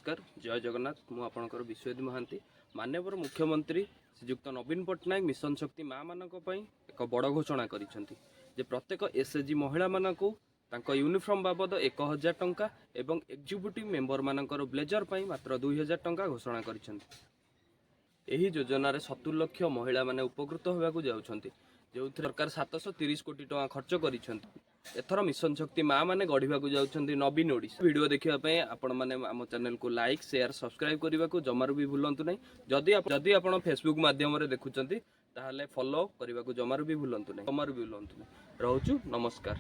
नमस्कार जय जगन्नाथ मु आपणकर विश्वजित महांती माननीय मुख्यमंत्री श्रीजुक्त नवीन पट्टनायक मिशन शक्ति माँ मानक पई एक बड़ घोषणा करिसेंती जे प्रत्येक एसएचजी महिला मानकू तांको यूनिफॉर्म बाबद 1000 टंका एवं एग्जीक्यूटिव मेंबर मानकर ब्लेजर पई मात्र 2000 टंका घोषणा करिसेंती। एही योजना रे 70 लाख महिला माने उपकृत होबाकू जाउछंती जो सरकार 730 कोटी टंका खर्च करिसेंती। एथर मिशन शक्ति माँ मैंने गढ़ा जाऊँगी नवीन ओडिशा वीडियो देखापी आपण मैंने आम चैनल को लाइक शेयर सब्सक्राइब करने को जमार भी भूलु ना जदि आप फेसबुक माध्यम देखुं ताहले फॉलो करने को जमार भी भूलु ना जमार भी भूलु ना। रोचु नमस्कार।